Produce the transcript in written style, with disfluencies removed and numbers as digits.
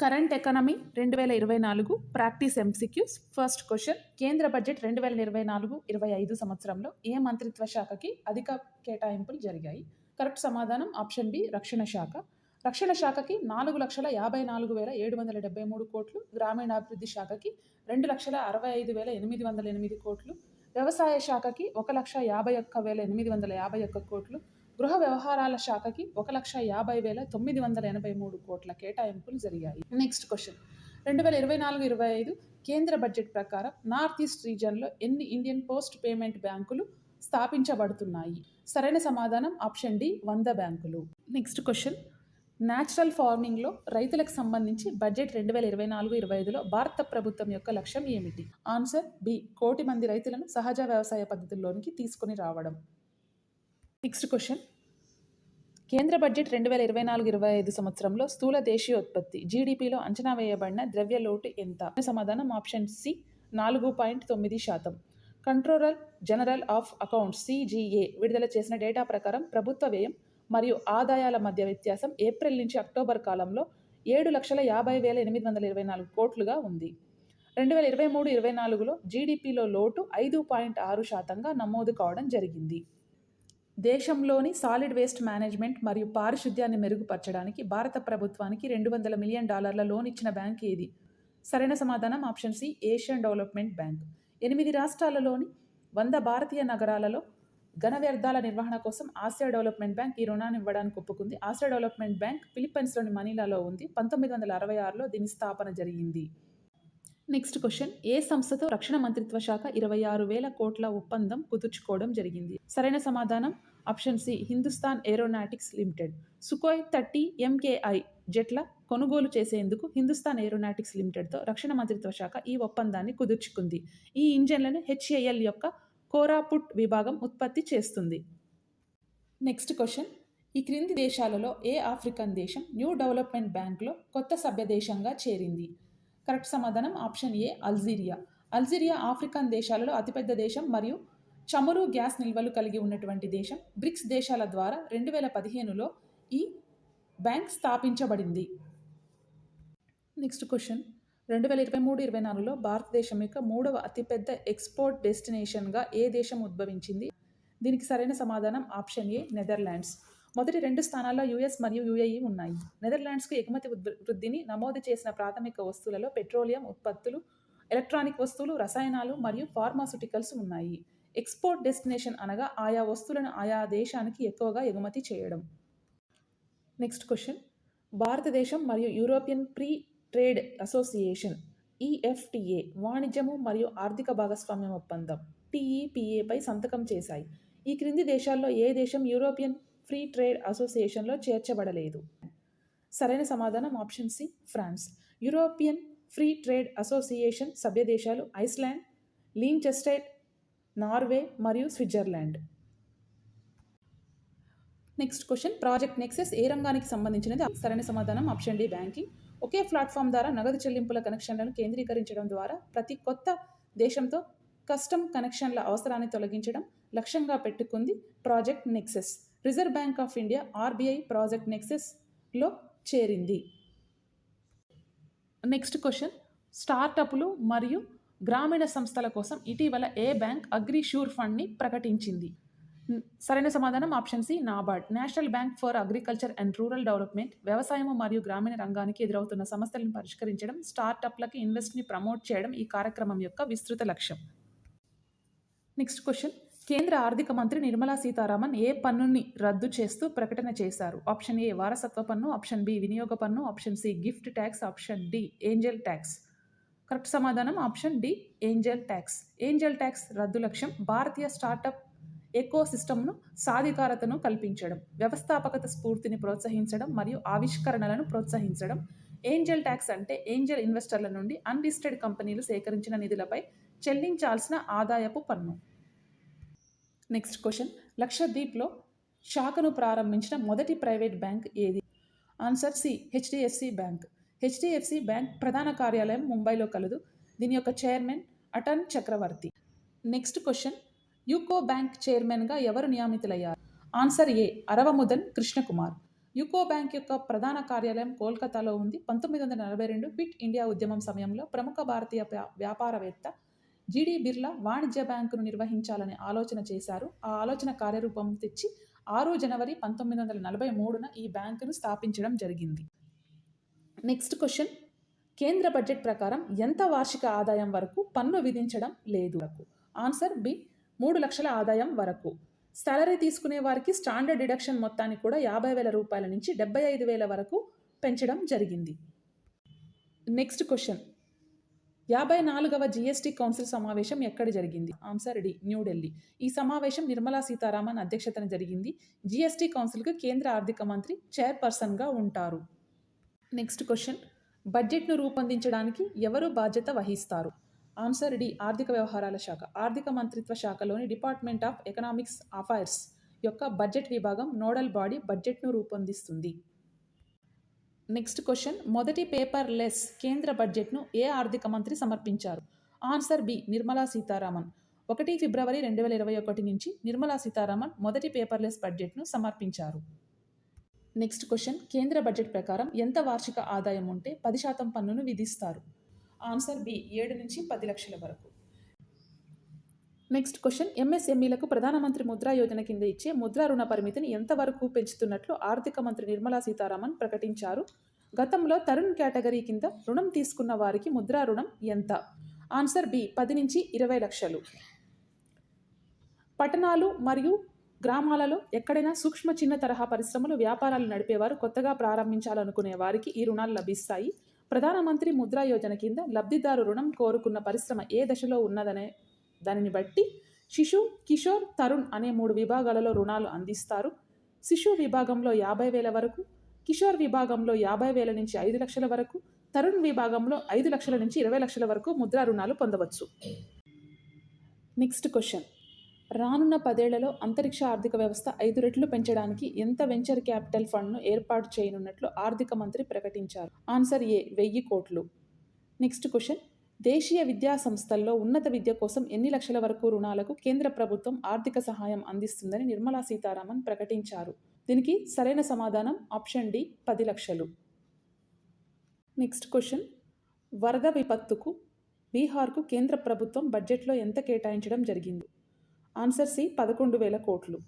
Current economy 2024 practice MCQs. First question, కేంద్ర budget 2024-25 సంవత్సరంలో ఏ మంత్రిత్వ శాఖకి అధిక కేటాయింపులు జరిగాయి? కరెక్ట్ సమాధానం ఆప్షన్ బి, రక్షణ శాఖ. రక్షణ శాఖకి 4,54,773 కోట్లు, గ్రామీణాభివృద్ధి శాఖకి 2,65,808 కోట్లు, వ్యవసాయ శాఖకి 1,51,851 కోట్లు, గృహ వ్యవహారాల శాఖకి 1,50,983 కోట్ల కేటాయింపులు జరిగాయి. నెక్స్ట్ క్వశ్చన్, 2024-25 కేంద్ర బడ్జెట్ ప్రకారం నార్త్ ఈస్ట్ రీజియన్లో ఎన్ని ఇండియన్ పోస్ట్ పేమెంట్ బ్యాంకులు స్థాపించబడుతున్నాయి? సరైన సమాధానం ఆప్షన్ డి, 100 బ్యాంకులు. నెక్స్ట్ క్వశ్చన్, న్యాచురల్ ఫార్మింగ్లో రైతులకు సంబంధించి బడ్జెట్ 2024-25లో భారత ప్రభుత్వం యొక్క లక్ష్యం ఏమిటి? ఆన్సర్ బి, 1 కోటి మంది రైతులను సహజ వ్యవసాయ పద్ధతుల్లోనికి తీసుకొని రావడం. నెక్స్ట్ క్వశ్చన్, కేంద్ర బడ్జెట్ 2024-25 సంవత్సరంలో స్థూల దేశీయోత్పత్తి జీడిపిలో అంచనా వేయబడిన ద్రవ్య లోటు ఎంత? సమాధానం option C, 4.9%. Controller general of accounts CGA విడుదల చేసిన డేటా ప్రకారం ప్రభుత్వ వ్యయం మరియు ఆదాయాల మధ్య వ్యత్యాసం ఏప్రిల్ నుంచి అక్టోబర్ కాలంలో 7,50,824 కోట్లుగా ఉంది. 2023-24లో జీడిపిలో లోటు 5.6%గా నమోదు కావడం జరిగింది. దేశంలోని సాలిడ్ వేస్ట్ మేనేజ్మెంట్ మరియు పారిశుద్ధ్యాన్ని మెరుగుపరచడానికి భారత ప్రభుత్వానికి $200 మిలియన్ లోన్ ఇచ్చిన బ్యాంక్ ఏది? సరైన సమాధానం option C, Asian development bank. 8 రాష్ట్రాలలోని 100 భారతీయ నగరాలలో ఘన వ్యర్థాల నిర్వహణ కోసం ఆసియా డెవలప్మెంట్ బ్యాంక్ ఈ రుణాన్ని ఇవ్వడానికి ఒప్పుకుంది. ఆసియా డెవలప్మెంట్ బ్యాంక్ ఫిలిప్పైన్స్లోని మనీలాలో ఉంది. 1966లో దీని స్థాపన జరిగింది. నెక్స్ట్ క్వశ్చన్, ఏ సంస్థతో రక్షణ మంత్రిత్వ శాఖ 26,000 కోట్ల ఒప్పందం కుదుర్చుకోవడం జరిగింది? సరైన సమాధానం option C, Hindustan aeronautics limited. Sukhoi 30 MKI జెట్ల కొనుగోలు చేసేందుకు హిందుస్థాన్ ఏరోనాటిక్స్ లిమిటెడ్తో రక్షణ మంత్రిత్వ శాఖ ఈ ఒప్పందాన్ని కుదుర్చుకుంది. ఈ ఇంజన్లను HAL యొక్క కోరాపుట్ విభాగం ఉత్పత్తి చేస్తుంది. నెక్స్ట్ క్వశ్చన్, ఈ క్రింది దేశాలలో ఏ ఆఫ్రికన్ దేశం న్యూ డెవలప్మెంట్ బ్యాంక్లో కొత్త సభ్య దేశంగా చేరింది? కరెక్ట్ సమాధానం option A, Algeria. Algeria African దేశాలలో అతిపెద్ద దేశం మరియు చమురు, గ్యాస్ నిల్వలు కలిగి ఉన్నటువంటి దేశం. బ్రిక్స్ దేశాల ద్వారా 2015లో ఈ బ్యాంక్ స్థాపించబడింది. నెక్స్ట్ క్వశ్చన్, 2023-24లో భారతదేశం యొక్క 3వ అతిపెద్ద ఎక్స్పోర్ట్ డెస్టినేషన్గా ఏ దేశం ఉద్భవించింది? దీనికి సరైన సమాధానం ఆప్షన్ ఏ, నెదర్లాండ్స్. మొదటి 2 స్థానాల్లో US మరియు UAE ఉన్నాయి. నెదర్లాండ్స్కు ఎగుమతి వృద్ధిని నమోదు చేసిన ప్రాథమిక వస్తువులలో పెట్రోలియం ఉత్పత్తులు, ఎలక్ట్రానిక్ వస్తువులు, రసాయనాలు మరియు ఫార్మాస్యూటికల్స్ ఉన్నాయి. ఎక్స్పోర్ట్ డెస్టినేషన్ అనగా ఆయా వస్తువులను ఆయా దేశానికి ఎక్కువగా ఎగుమతి చేయడం. నెక్స్ట్ క్వశ్చన్, భారతదేశం మరియు European free trade association EFTA వాణిజ్యము మరియు ఆర్థిక భాగస్వామ్యం ఒప్పందం TEPAపై సంతకం చేశాయి. ఈ క్రింది దేశాల్లో ఏ దేశం యూరోపియన్ ఫ్రీ ట్రేడ్ అసోసియేషన్లో చేర్చబడలేదు? సరైన సమాధానం option C, France. European free trade association సభ్య దేశాలు ఐస్లాండ్, లీన్చెస్టైన్, నార్వే మరియు Switzerland. Next question, project Nexus ఏ రంగానికి సంబంధించినది? సరైన సమాధానం ఆప్షన్ డి, బ్యాంకింగ్. ఒకే ప్లాట్ఫామ్ ద్వారా నగదు చెల్లింపుల కనెక్షన్లను కేంద్రీకరించడం ద్వారా ప్రతి కొత్త దేశంతో కస్టమ్ కనెక్షన్ల అవసరాన్ని తొలగించడం లక్ష్యంగా పెట్టుకుంది project Nexus. Reserve bank of India RBI project నెక్సెస్లో చేరింది. నెక్స్ట్ క్వశ్చన్, స్టార్టప్లు మరియు గ్రామీణ సంస్థల కోసం ఇటీవల ఏ బ్యాంక్ అగ్రిష్యూర్ ఫండ్ని ప్రకటించింది? సరైన సమాధానం option C, NABARD. National bank for agriculture and rural development వ్యవసాయం మరియు గ్రామీణ రంగానికి ఎదురవుతున్న సమస్యలను పరిష్కరించడం, స్టార్టప్లకి ఇన్వెస్ట్ని ప్రమోట్ చేయడం ఈ కార్యక్రమం యొక్క విస్తృత లక్ష్యం. నెక్స్ట్ క్వశ్చన్, కేంద్ర ఆర్థిక మంత్రి నిర్మలా సీతారామన్ ఏ పన్నుని రద్దు చేస్తూ ప్రకటన చేశారు? ఆప్షన్ ఏ, వారసత్వ పన్ను. ఆప్షన్ బి, వినియోగ పన్ను. Option C, gift tax. Option D, angel tax. Correct సమాధానం option D, angel tax. Angel tax రద్దు లక్ష్యం భారతీయ స్టార్టప్ ఎకో సిస్టమ్ను సాధికారతను కల్పించడం, వ్యవస్థాపకత స్ఫూర్తిని ప్రోత్సహించడం మరియు ఆవిష్కరణలను ప్రోత్సహించడం. ఏంజల్ ట్యాక్స్ అంటే ఏంజల్ ఇన్వెస్టర్ల నుండి అన్లిస్టెడ్ కంపెనీలు సేకరించిన నిధులపై చెల్లించాల్సిన ఆదాయపు పన్ను. నెక్స్ట్ క్వశ్చన్, లక్షద్వీప్లో శాఖను ప్రారంభించిన మొదటి ప్రైవేట్ బ్యాంక్ ఏది? Answer C, HDFC bank. HDFC bank ప్రధాన కార్యాలయం ముంబైలో కలదు. దీని యొక్క chairman Atanu Chakraborty. Next question, UCO bank చైర్మన్గా ఎవరు నియమితులయ్యారు? Answer A, Aravamudan Krishnakumar. UCO bank యొక్క ప్రధాన కార్యాలయం కోల్కతాలో ఉంది. 1942 క్విట్ ఇండియా ఉద్యమం సమయంలో ప్రముఖ భారతీయ వ్యాపారవేత్త జిడి బిర్లా వాణిజ్య బ్యాంకును నిర్వహించాలని ఆలోచన చేశారు. ఆ ఆలోచన కార్యరూపం తెచ్చి 6 జనవరి 1943న ఈ బ్యాంకును స్థాపించడం జరిగింది. నెక్స్ట్ క్వశ్చన్, కేంద్ర బడ్జెట్ ప్రకారం ఎంత వార్షిక ఆదాయం వరకు పన్ను విధించడం లేదు? ఆన్సర్ బి, 3 లక్షల ఆదాయం వరకు. సాలరీ తీసుకునే వారికి స్టాండర్డ్ డిడక్షన్ మొత్తాన్ని కూడా 50,000 రూపాయల నుంచి 75,000 వరకు పెంచడం జరిగింది. నెక్స్ట్ క్వశ్చన్, 54వ జిఎస్టీ కౌన్సిల్ సమావేశం ఎక్కడ జరిగింది? Answer D, New Delhi. ఈ సమావేశం నిర్మలా సీతారామన్ అధ్యక్షతన జరిగింది. జిఎస్టీ కౌన్సిల్కు కేంద్ర ఆర్థిక మంత్రి చైర్పర్సన్గా ఉంటారు. నెక్స్ట్ క్వశ్చన్, బడ్జెట్ను రూపొందించడానికి ఎవరు బాధ్యత వహిస్తారు? ఆన్సర్ డి, ఆర్థిక వ్యవహారాల శాఖ. ఆర్థిక మంత్రిత్వ శాఖలోని డిపార్ట్మెంట్ ఆఫ్ ఎకనామిక్స్ అఫైర్స్ యొక్క బడ్జెట్ విభాగం నోడల్ బాడీ బడ్జెట్ను రూపొందిస్తుంది. నెక్స్ట్ క్వశ్చన్, మొదటి పేపర్ లెస్ కేంద్ర బడ్జెట్ను ఏ ఆర్థిక మంత్రి సమర్పించారు? Answer B, Nirmala Sitharaman. 1 ఫిబ్రవరి 2021 నుంచి నిర్మలా సీతారామన్ మొదటి పేపర్లెస్ బడ్జెట్ను సమర్పించారు. నెక్స్ట్ క్వశ్చన్, కేంద్ర బడ్జెట్ ప్రకారం ఎంత వార్షిక ఆదాయం ఉంటే 10% పన్నును విధిస్తారు? ఆన్సర్ బి, 7 నుంచి 10 లక్షల వరకు. నెక్స్ట్ క్వశ్చన్, ఎంఎస్ఎంఈలకు ప్రధానమంత్రి ముద్రా యోజన కింద ఇచ్చే ముద్రా రుణ పరిమితిని ఎంతవరకు పెంచుతున్నట్లు ఆర్థిక మంత్రి నిర్మలా సీతారామన్ ప్రకటించారు? గతంలో తరుణ్ కేటగిరీ కింద రుణం తీసుకున్న వారికి ముద్రా రుణం ఎంత? ఆన్సర్ బి, 10 నుంచి 20 లక్షలు. పట్టణాలు మరియు గ్రామాలలో ఎక్కడైనా సూక్ష్మ చిన్న తరహా పరిశ్రమలు వ్యాపారాలు నడిపేవారు కొత్తగా ప్రారంభించాలనుకునే వారికి ఈ రుణాలు లభిస్తాయి. ప్రధానమంత్రి ముద్రా యోజన కింద లబ్ధిదారు రుణం కోరుకున్న పరిశ్రమ ఏ దశలో ఉన్నదనే దానిని బట్టి శిశు, కిషోర్, తరుణ్ అనే 3 విభాగాలలో రుణాలు అందిస్తారు. శిశు విభాగంలో 50,000 వరకు, కిషోర్ విభాగంలో 50,000 నుంచి 5 లక్షల వరకు, తరుణ్ విభాగంలో 5 లక్షల నుంచి 20 లక్షల వరకు ముద్రా రుణాలు పొందవచ్చు. నెక్స్ట్ క్వశ్చన్, రానున్న 10 ఏళ్లలో అంతరిక్ష ఆర్థిక వ్యవస్థ 5 రెట్లు పెంచడానికి ఎంత వెంచర్ క్యాపిటల్ ఫండ్ను ఏర్పాటు చేయనున్నట్లు ఆర్థిక మంత్రి ప్రకటించారు? ఆన్సర్ ఏ, 1000 కోట్లు. నెక్స్ట్ క్వశ్చన్, దేశీయ విద్యా సంస్థల్లో ఉన్నత విద్య కోసం ఎన్ని లక్షల వరకు రుణాలకు కేంద్ర ప్రభుత్వం ఆర్థిక సహాయం అందిస్తుందని నిర్మలా సీతారామన్ ప్రకటించారు? దీనికి సరైన సమాధానం ఆప్షన్ డి, 10 లక్షలు. నెక్స్ట్ క్వశ్చన్, వరద విపత్తుకు బీహార్కు కేంద్ర ప్రభుత్వం బడ్జెట్లో ఎంత కేటాయించడం జరిగింది? ఆన్సర్ సి, 11,000 కోట్లు.